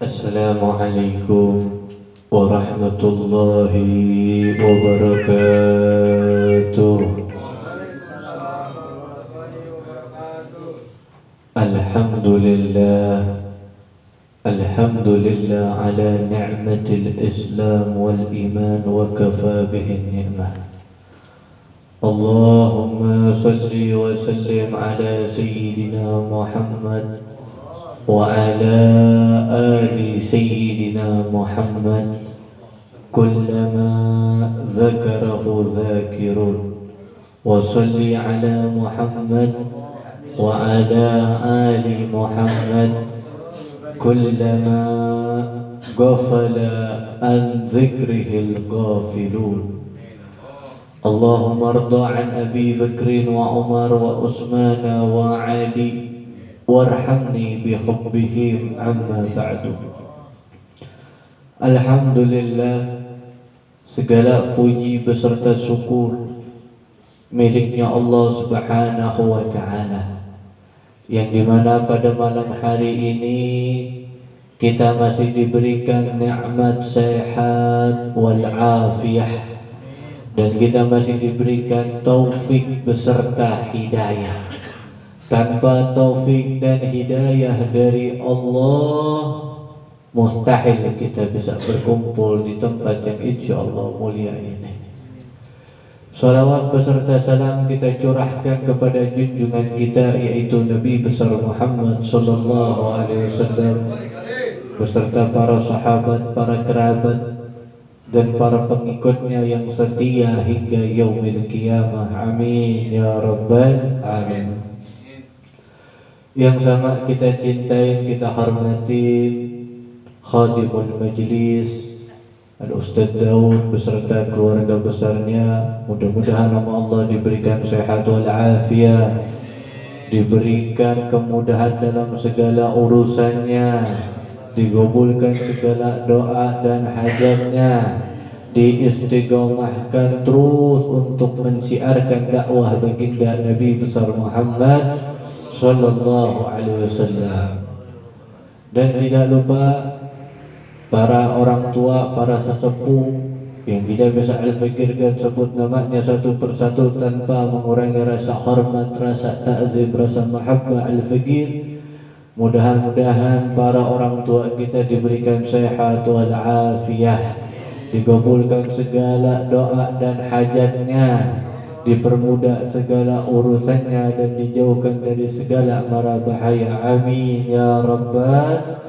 Assalamualaikum warahmatullahi wabarakatuh. Alhamdulillah, alhamdulillah ala ni'matil Islam wal iman wa kafa bihi ni'mah. Allahumma salli wa sallim ala sayyidina Muhammad وعلى آل سيدنا محمد كلما ذكره ذاكرون وصل على محمد وعلى آل محمد كلما غفل عن ذكره الغافلون اللهم ارض عن أبي بكر وعمر وعثمان وعلي warhamni bihubbihim amma ba'du. Alhamdulillah, segala puji beserta syukur miliknya Allah Subhanahu wa ta'ala, yang dimana pada malam hari ini kita masih diberikan nikmat sehat wal afiyah, dan kita masih diberikan taufik beserta hidayah. Tanpa taufik dan hidayah dari Allah, mustahil kita bisa berkumpul di tempat yang insya Allah mulia ini. Salawat beserta salam kita curahkan kepada junjungan kita, yaitu Nabi besar Muhammad sallallahu alaihi wasallam, beserta para sahabat, para kerabat, dan para pengikutnya yang setia hingga yaumil qiyamah. Amin ya rabbal alamin. Yang sama kita cintai, kita hormati khadimul majlis Al-Ustadz Daud beserta keluarga besarnya. Mudah-mudahan nama Allah diberikan sehat wal afiyah, diberikan kemudahan dalam segala urusannya, digabulkan segala doa dan hajatnya, diistiqomahkan terus untuk mensiarkan dakwah baginda Nabi besar Muhammad sallallahu alaihi wasallam. Dan tidak lupa para orang tua, para sesepuh yang tidak bisa al-fikirkan sebut namanya satu persatu tanpa mengurangi rasa hormat, rasa ta'zim, rasa mahabbah al-fikir. Mudah-mudahan para orang tua kita diberikan sehat wal afiyah, digabulkan segala doa dan hajatnya, dipermudah segala urusannya, dan dijauhkan dari segala mara bahaya. Amin ya rabbal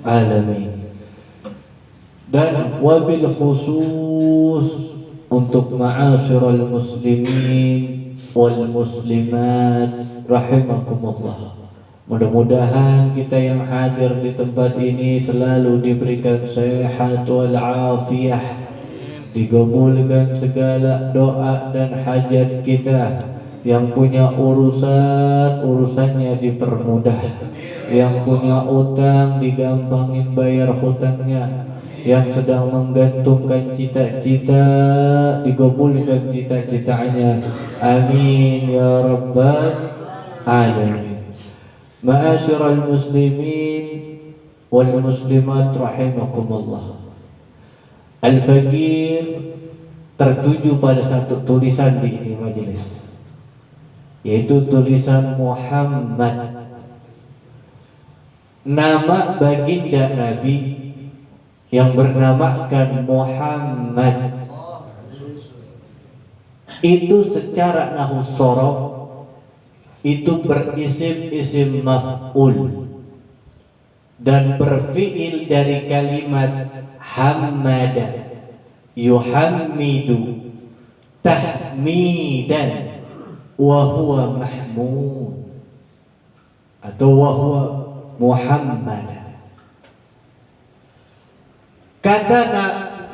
alamin. Dan wabil khusus untuk ma'asyiral muslimin wal muslimat rahimakumullah, mudah-mudahan kita yang hadir di tempat ini selalu diberikan sehat wal afiyah, digabulkan segala doa dan hajat kita. Yang punya urusannya dipermudah, yang punya utang digampangin bayar hutangnya, yang sedang menggantungkan cita-cita digabulkan cita-citanya. Amin ya rabbal alamin. Ma'asyiral muslimin wal muslimat rahimakumullah, Al-Fakir tertuju pada satu tulisan di ini majelis, yaitu tulisan Muhammad, nama baginda Nabi yang bernamakan Muhammad. Itu secara nahwu shorof itu berisim maf'ul dan berfiil dari kalimat hamada yuhammidu tahmidan wa huwa mahmud atau wa huwa Muhammad. Kata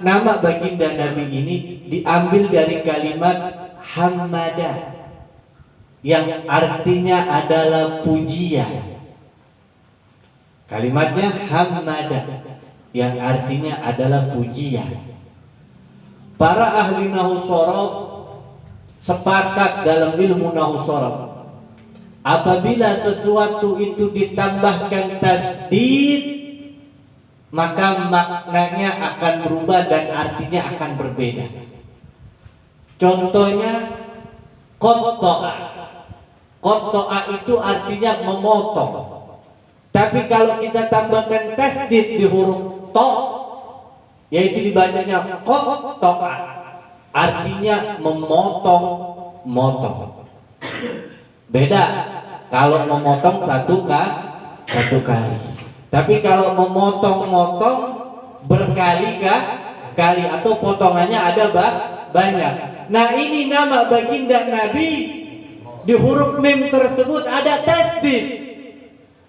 nama baginda Nabi ini diambil dari kalimat hamada yang artinya adalah pujian. Kalimatnya hamada yang artinya adalah pujian. Para ahli nahwu shorof sepakat dalam ilmu nahwu shorof, apabila sesuatu itu ditambahkan tasdid maka maknanya akan berubah dan artinya akan berbeda. Contohnya qatto'a. Qatto'a itu artinya memotong. Tapi kalau kita tambahkan tasdid di huruf to, yaitu dibacanya qatto'a, artinya memotong-motong. Beda kalau memotong satu kali. Tapi kalau memotong-motong berkali-kali atau potongannya ada banyak. Nah, ini nama baginda Nabi, di huruf mim tersebut ada tasdid.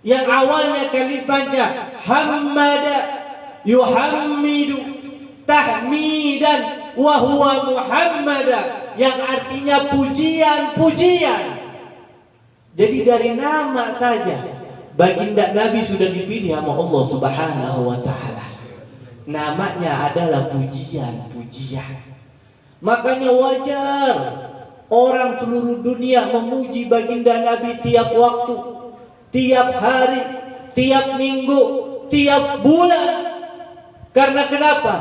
Yang awalnya kalimatnya hammada yuhammidu tahmidan wa huwa muhammada, yang artinya pujian. Jadi dari nama saja baginda Nabi sudah dipilih sama Allah Subhanahu wa taala. Namanya adalah pujian. Makanya wajar orang seluruh dunia memuji baginda Nabi tiap waktu, tiap hari, tiap minggu, tiap bulan. Karena kenapa?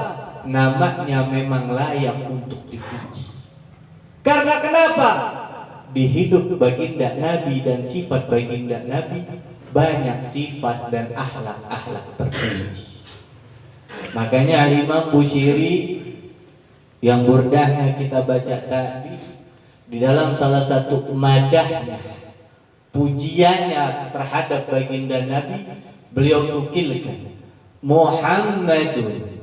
Namanya memang layak untuk dipuji. Karena kenapa? Di hidup baginda Nabi dan sifat baginda Nabi banyak sifat dan akhlak terpuji. Makanya Imam Busiri yang burdahnya kita baca tadi, di dalam salah satu madahnya, pujiannya terhadap baginda Nabi, beliau tukilkan Muhammadun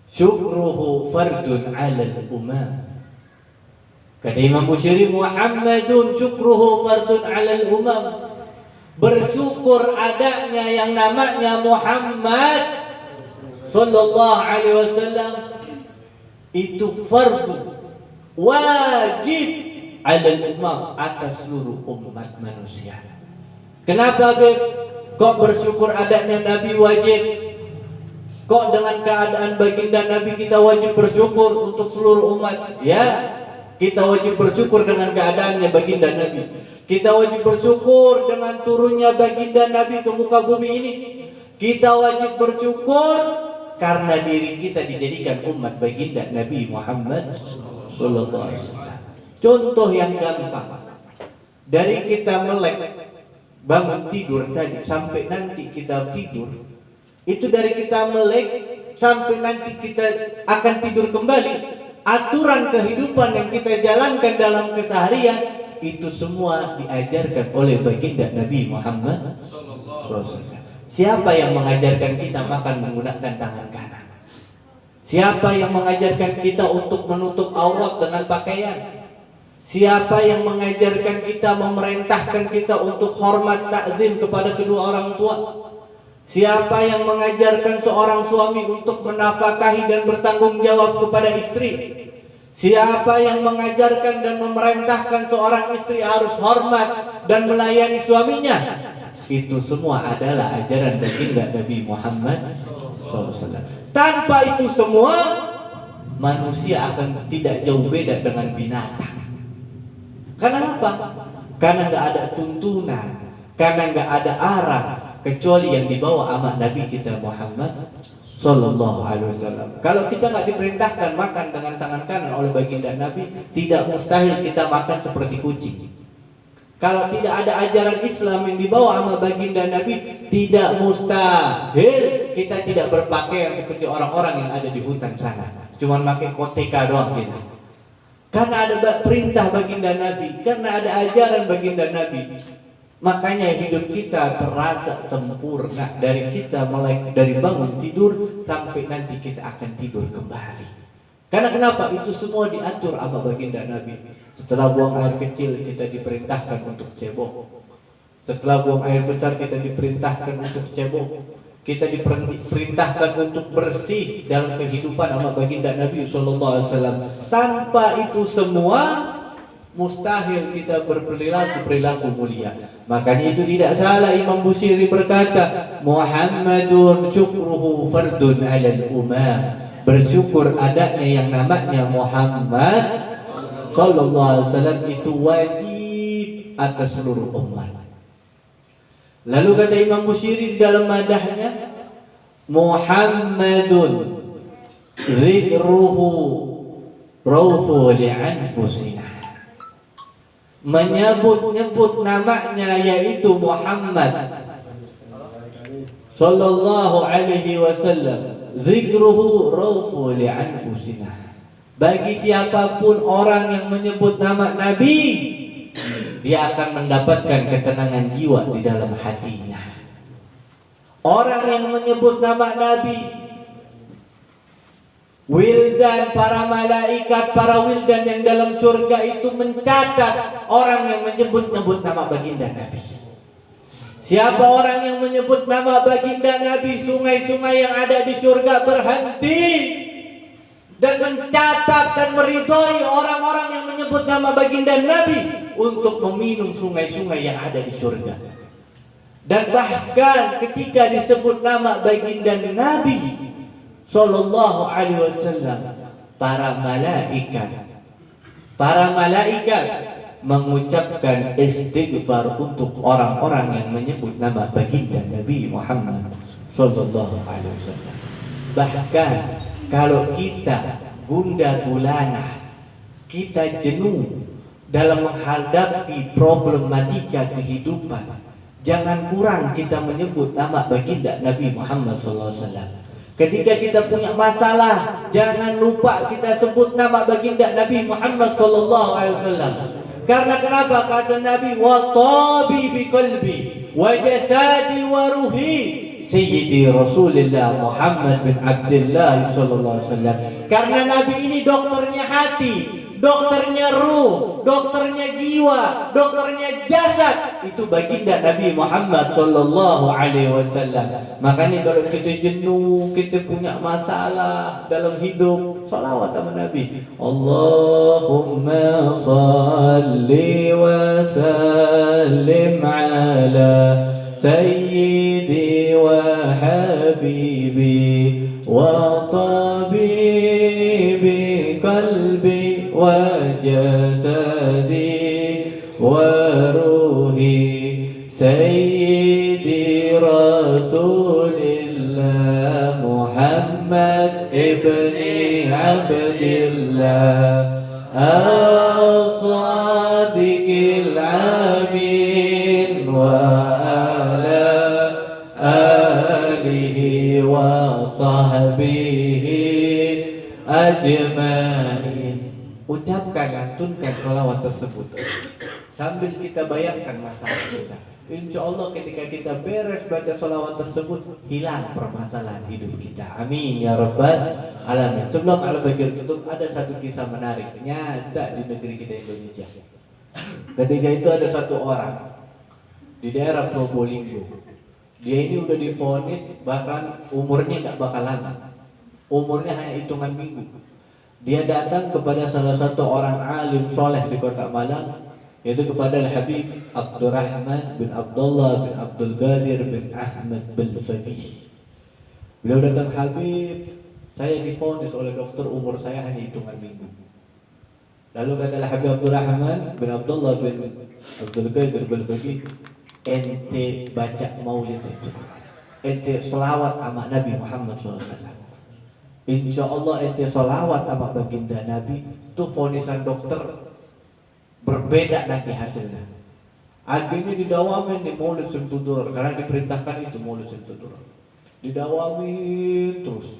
syukruhu fardun 'alal umam. Kata Imam Busiri, Muhammadun syukruhu fardun 'alal umam. Bersyukur adanya yang namanya Muhammad sallallahu alaihi wasallam itu fardu, wajib 'alal umam, atas seluruh umat manusia. Kenapa Beb? Kok bersyukur adanya Nabi wajib? Kok dengan keadaan baginda Nabi kita wajib bersyukur untuk seluruh umat? Ya, kita wajib bersyukur dengan keadaannya baginda Nabi. Kita wajib bersyukur dengan turunnya baginda Nabi ke muka bumi ini. Kita wajib bersyukur karena diri kita dijadikan umat baginda Nabi Muhammad sallallahu alaihi wasallam. Contoh yang gampang, dari kita melek bangun tidur tadi sampai nanti kita tidur, itu dari kita melek sampai nanti kita akan tidur kembali, aturan kehidupan yang kita jalankan dalam keseharian itu semua diajarkan oleh baginda Nabi Muhammad SAW. Siapa yang mengajarkan kita makan menggunakan tangan kanan? Siapa yang mengajarkan kita untuk menutup aurat dengan pakaian? Siapa yang mengajarkan kita, memerintahkan kita untuk hormat takzim kepada kedua orang tua? Siapa yang mengajarkan seorang suami untuk menafkahi dan bertanggung jawab kepada istri? Siapa yang mengajarkan dan memerintahkan seorang istri harus hormat dan melayani suaminya? Itu semua adalah ajaran baginda Nabi Muhammad SAW. Tanpa itu semua, manusia akan tidak jauh beda dengan binatang. Karena apa? Karena nggak ada tuntunan, karena nggak ada arah kecuali yang dibawa amat Nabi kita Muhammad Sallallahu Alaihi Wasallam. Kalau kita nggak diperintahkan makan dengan tangan kanan oleh baginda Nabi, tidak mustahil kita makan seperti kucing. Kalau tidak ada ajaran Islam yang dibawa sama baginda Nabi, tidak mustahil kita tidak berpakaian seperti orang-orang yang ada di hutan sana, cuman pakai koteka doang kita. Karena ada perintah baginda Nabi, karena ada ajaran baginda Nabi, makanya hidup kita terasa sempurna dari kita mulai dari bangun tidur sampai nanti kita akan tidur kembali. Karena kenapa? Itu semua diatur sama baginda Nabi. Setelah buang air kecil kita diperintahkan untuk cebok. Setelah buang air besar kita diperintahkan untuk cebok. Kita diperintahkan untuk bersih dalam kehidupan sama baginda Nabi SAW. Tanpa itu semua mustahil kita berperilaku mulia. Makanya itu tidak salah Imam Busiri berkata, Muhammadun syukruhu fardun 'alal umam. Bersyukur adanya yang namanya Muhammad sallallahu alaihi wasallam itu wajib atas seluruh umat. Lalu kata Imam Busiri di dalam madahnya, Muhammadun dzikruhu raufu li'anfusina. Menyebut-nyebut namanya yaitu Muhammad sallallahu alaihi wasallam, zikruhu raufu li'anfusina. Bagi siapapun orang yang menyebut nama Nabi, dia akan mendapatkan ketenangan jiwa di dalam hatinya. Orang yang menyebut nama Nabi, wildan, para malaikat, para wildan yang dalam surga itu mencatat orang yang menyebut-nyebut nama baginda Nabi. Siapa orang yang menyebut nama baginda Nabi, sungai-sungai yang ada di surga berhenti dan mencatat dan meridhoi orang-orang yang menyebut nama baginda Nabi untuk meminum sungai-sungai yang ada di surga. Dan bahkan ketika disebut nama baginda Nabi sallallahu alaihi wasallam, para malaikat mengucapkan istighfar untuk orang-orang yang menyebut nama baginda Nabi Muhammad sallallahu alaihi wasallam. Bahkan kalau kita gundah gulana, kita jenuh dalam menghadapi problematika kehidupan, jangan kurang kita menyebut nama baginda Nabi Muhammad sallallahu alaihi wasallam. Ketika kita punya masalah, jangan lupa kita sebut nama baginda Nabi Muhammad sallallahu alaihi wasallam. Karena kenapa? Kata Nabi, wa tabibi qalbi wa jasadi wa ruhi Sayyidi Rasulullah Muhammad bin Abdullah sallallahu alaihi wasallam. Karena Nabi ini dokternya hati, dokternya ruh, dokternya jiwa, dokternya jasad, itu baginda Nabi Muhammad sallallahu alaihi wasallam. Makanya kalau kita jenuh, kita punya masalah dalam hidup, salawat sama Nabi. Allahumma salli wa sallim ala sayyidi wa habibi wa tabibi qalbi wa jasadi wa ruhi sayyidi Rasulillah Muhammad ibni Abdillah as-sadiqil amin wa ala alihi wa sahbihi ajma'in. Ucapkan, lantunkan sholawat tersebut sambil kita bayangkan masalah kita. Insya Allah ketika kita beres baca sholawat tersebut, hilang permasalahan hidup kita. Amin ya rabbal alamin. Sebelum al-bagir tutup, ada satu kisah menarik nyata di negeri kita Indonesia. Ketika itu ada satu orang di daerah Probolinggo. Dia ini udah divonis, bahkan umurnya nggak bakal lama. Umurnya hanya hitungan minggu. Dia datang kepada salah satu orang alim soleh di kota Malang, yaitu kepada Al-Habib Abdurrahman bin Abdullah bin Abdul Qadir bin Ahmad bin Faqih. Beliau datang, Habib, saya divonis oleh dokter, umur saya hanya hitungan minggu. Lalu kata Al-Habib Abdurrahman bin Abdullah bin Abdul Qadir bin Faqih, ente baca maulid itu, ente selawat sama Nabi Muhammad SAW. Insya Allah ente selawat sama baginda Nabi, itu vonisan dokter berbeda nanti hasilnya. Akhirnya didawamin di maulid simtudur, karena diperintahkan itu maulid simtudur. Didawamin terus.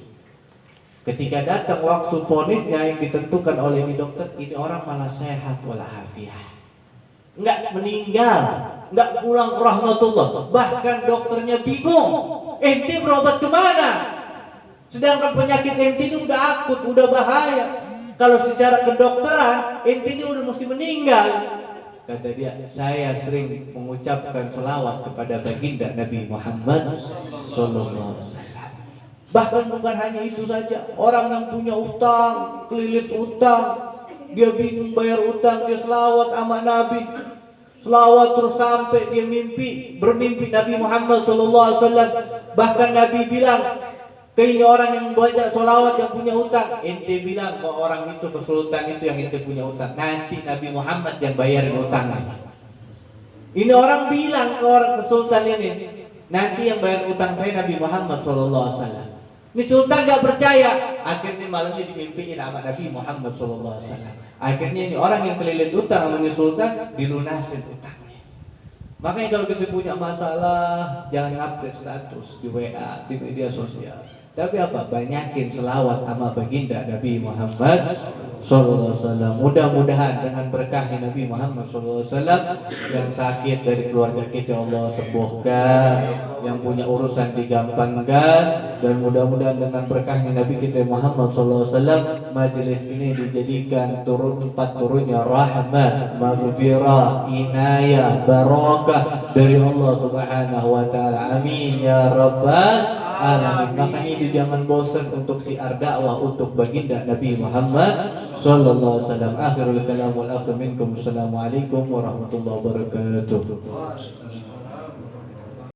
Ketika datang waktu vonisnya yang ditentukan oleh ini dokter, ini orang malah sehat walafiat, nggak meninggal, nggak pulang ke rahmatullah. Bahkan dokternya bingung, ente berobat kemana? Sedangkan penyakit ente ini udah akut, udah bahaya. Kalau secara kedokteran, ente ini udah mesti meninggal. Kata dia, saya sering mengucapkan selawat kepada baginda Nabi Muhammad sallallahu alaihi wasallam. Bahkan bukan hanya itu saja, orang yang punya utang, kelilit utang, dia bingung bayar utang, dia selawat sama Nabi. Selawat terus sampai dia bermimpi Nabi Muhammad sallallahu alaihi wasallam. Bahkan Nabi bilang, ke ini orang yang baca sholawat yang punya utang, ente bilang ke orang itu, ke sultan itu yang ente punya utang, nanti Nabi Muhammad yang bayarin utangnya. Ini orang bilang ke orang, ke sultan ini, Nanti yang bayar utang saya Nabi Muhammad SAW. Ini sultan gak percaya. Akhirnya malamnya dimimpiin sama Nabi Muhammad SAW. Akhirnya ini orang yang kelilit utang sama sultan dilunasin utangnya. Makanya kalau kita punya masalah, jangan update status di WA, di media sosial. Tapi apa? Banyakin selawat sama baginda Nabi Muhammad SAW. Mudah-mudahan dengan berkahnya Nabi Muhammad SAW, yang sakit dari keluarga kita Allah sembuhkan, yang punya urusan digampangkan, dan mudah-mudahan dengan berkahnya Nabi kita Muhammad SAW, majelis ini dijadikan tempat turunnya rahmat, maghfirah, inayah, barakah dari Allah Subhanahu wa taala. Amin ya rabbal alamin. Makanya itu jangan bosan untuk siar dakwah untuk baginda Nabi Muhammad sallallahu alaihi wasallam. Akhirul kalam wal akhir minkum. Assalamualaikum warahmatullahi wabarakatuh.